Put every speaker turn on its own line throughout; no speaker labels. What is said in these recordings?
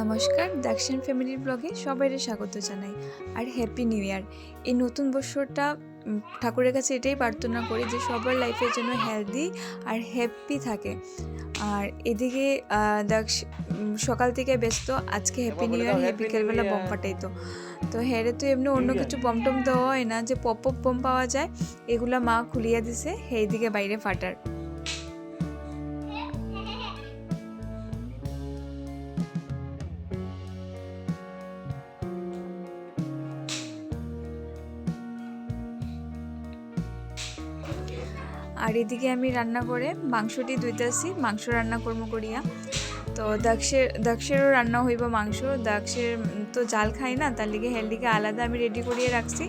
নমস্কার, দক্ষিণ ফ্যামিলির ব্লগে সবাইকে স্বাগত জানাই আর হ্যাপি নিউ ইয়ার। এই নতুন বছরটা ঠাকুরের কাছে এটাই প্রার্থনা করি যে সবার লাইফের জন্য হেলদি আর হ্যাপি থাকে। আর এদিকে সকাল থেকে ব্যস্ত, আজকে হ্যাপি নিউ ইয়ার, বিকেলবেলা বম ফাটাইতো। তো হেরে তো এমনি অন্য কিছু বম টম দেওয়া হয় না, যে পপ পপ বম পাওয়া যায় এগুলা মা খুলিয়া দিছে এইদিকে বাইরে ফাটার। আর এদিকে আমি রান্না করে মাংসটি ধুইতেছি, মাংস রান্না করবো করিয়া। তো দক্ষেরও রান্না হইব মাংস। দক্ষের তো জাল খাই না, তার লিগে হেলদিকে আলাদা আমি রেডি করিয়ে রাখছি।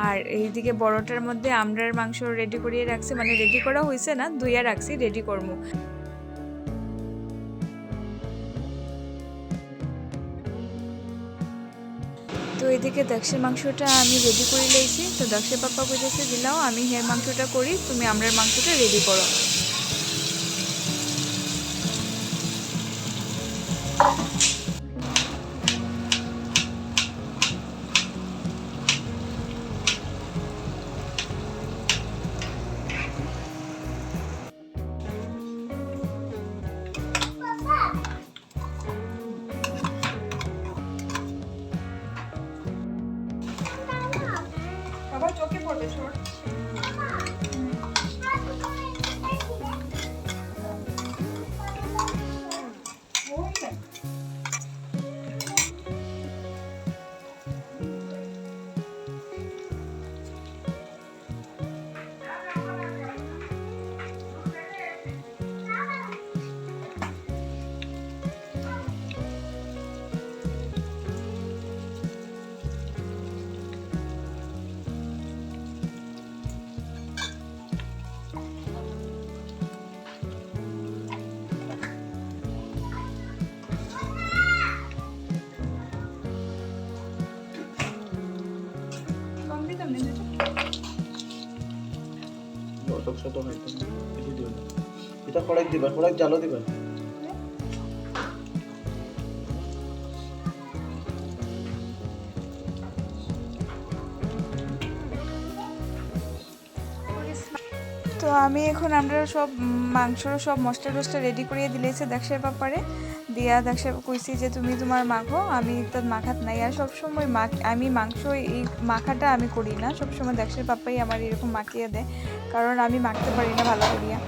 আর এইদিকে বড়টার মধ্যে আমরার মাংস রেডি করিয়ে রাখছি, মানে রেডি করা হয়েছে না, ধুইয়া রাখছি, রেডি করবো। তো এদিকে দক্ষের মাংসটা আমি রেডি করে লইছি। তো দক্ষের পাপ্পা বুঝেছে দিলাও আমি হের মাংসটা করি, তুমি আমরার মাংসটা রেডি করো। চোখে পড়বে ছোট।
ছোট হয়তো বেশি দিও না, এটা খড়াক দিবা, খড়াক জালো দিবা।
তো আমি এখন আমরা সব মাংসর সব মশলা টসলা রেডি করিয়ে দিলেছে দেখসার ব্যাপারে দিয়া। দেখসার কইছি যে তুমি তোমার মাখো, আমি তো মাখাত নাই। আর সবসময় আমি মাংস এই মাখাটা আমি করি না, সবসময় দেখসার পাপ্পাই আমার এরকম মাখিয়ে দেয়, কারণ আমি মাখতে পারি না ভালো করিয়া।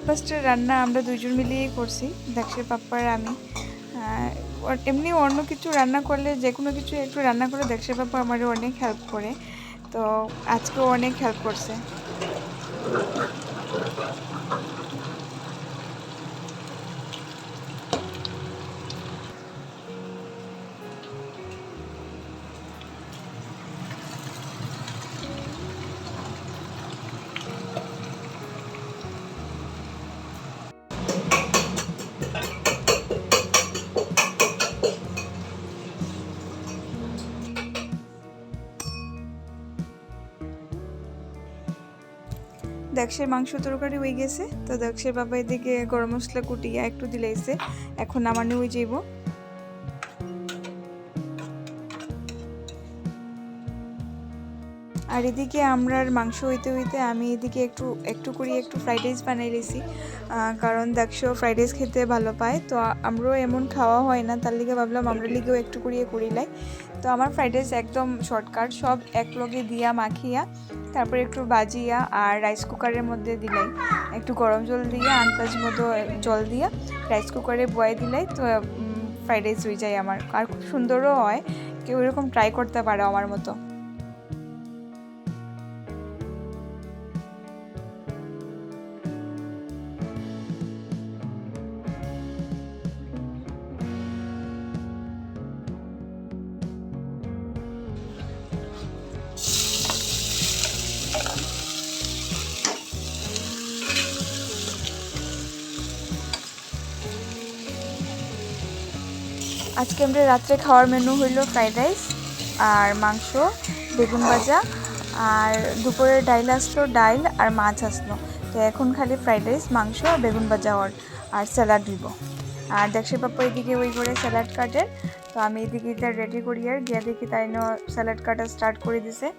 ফার্স্টে রান্না আমরা দুইজন মিলিয়েই করছি, দেখসার পাপ্পার আমি। এমনি অন্য কিছু রান্না করলে, যে কোনো কিছু একটু রান্না করে দেখসার পাপ্পা আমারও অনেক হেল্প করে, তো আজকেও অনেক হেল্প করছে। দক্ষের মাংস তরকারি হয়ে গেছে। তো দক্ষের বাবা এদিকে গরম মশলা কুটিয়া একটু দিলাইছে, এখন নামানো হয়ে যাইব। আর এদিকে আমরার মাংস হইতে হইতে আমি এদিকে একটু করে একটু ফ্রাইড রাইস বানাই রেছি, কারণ দক্ষ ফ্রাইড রাইস খেতে ভালো পায়। তো আমরাও এমন খাওয়া হয় না, তার লিগে ভাবলাম আমরা লিগেও একটু করিয়ে করিলাই। তো আমার ফ্রাইড রাইস একদম শর্টকাট, সব এক লগে দিয়া মাখিয়া তারপরে একটু বাজিয়া আর রাইস কুকারের মধ্যে দিলাই, একটু গরম জল দিয়া আন্দাজ মতো জল দিয়া রাইস কুকারে বয়ে দিলাই। তো ফ্রাইড রাইস হয়ে যায় আমার, আর খুব সুন্দরও হয়। কেউ এরকম ট্রাই করতে পারে আমার মতো। আজকে আমরা রাত্রে খাওয়ার মেনু হইল ফ্রাইড রাইস আর মাংস, বেগুন ভাজা, আর দুপুরের ডাইল আসলো, ডাইল আর মাছ আসলো। তো এখন খালি ফ্রাইড রাইস, মাংস আর বেগুন ভাজা আর স্যালাড দিব। আর দেখছি পাপ্পা এদিকে ওই করে স্যালাড কাটে, তো আমি এদিকে এটা রেডি করি আর গিয়া দেখি তাই স্যালাড কাটা স্টার্ট করে দিছে।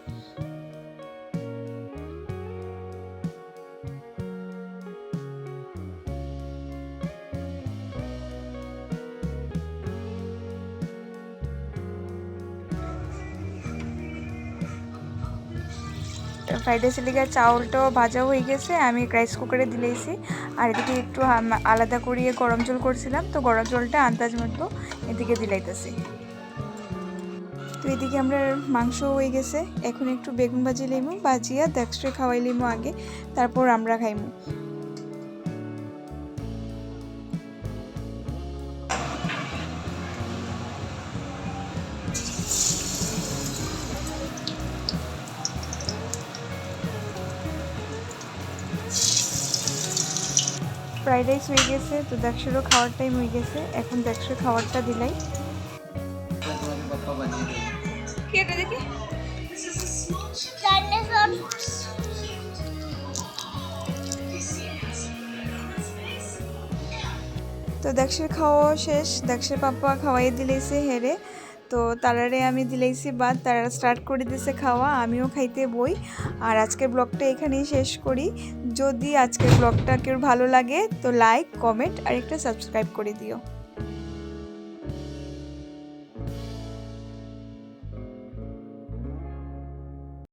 ফ্রাইড রাইসের লিগে চাউলটাও ভাজা হয়ে গেছে, আমি রাইস কুকারে দিলেইছি। আর এদিকে একটু আলাদা করিয়ে গরম জল করছিলাম, তো গরম জলটা আন্দাজ মতো এদিকে দিলাইতেছি। তো এদিকে আমরা মাংস হয়ে গেছে, এখন একটু বেগুন ভাজি লিমু, ভাজিয়া দেখস্ট্রে খাওয়াই লিমু আগে, তারপর আমরা খাইমু। ফ্রাইড রাইস হয়ে গেছে, তো দেখস্ট্রেরও খাওয়ার টাইম হয়ে গেছে, এখন দেখস্ট্রে খাওয়ারটা দিলাই। দেখি তো দেখশের খাওয়া শেষ, দেখশের পাপ্পা খাওয়াই দিলেছে হেরে, তো তারারে আমি দিলেইছি বাদ, তারা স্টার্ট করে দিয়েছে খাওয়া, আমিও খাইতে বই। আর আজকের ব্লগটা এখানেই শেষ করি। যদি আজকের ব্লগটা কেউ ভালো লাগে তো লাইক, কমেন্ট আর একটা সাবস্ক্রাইব করে দিও।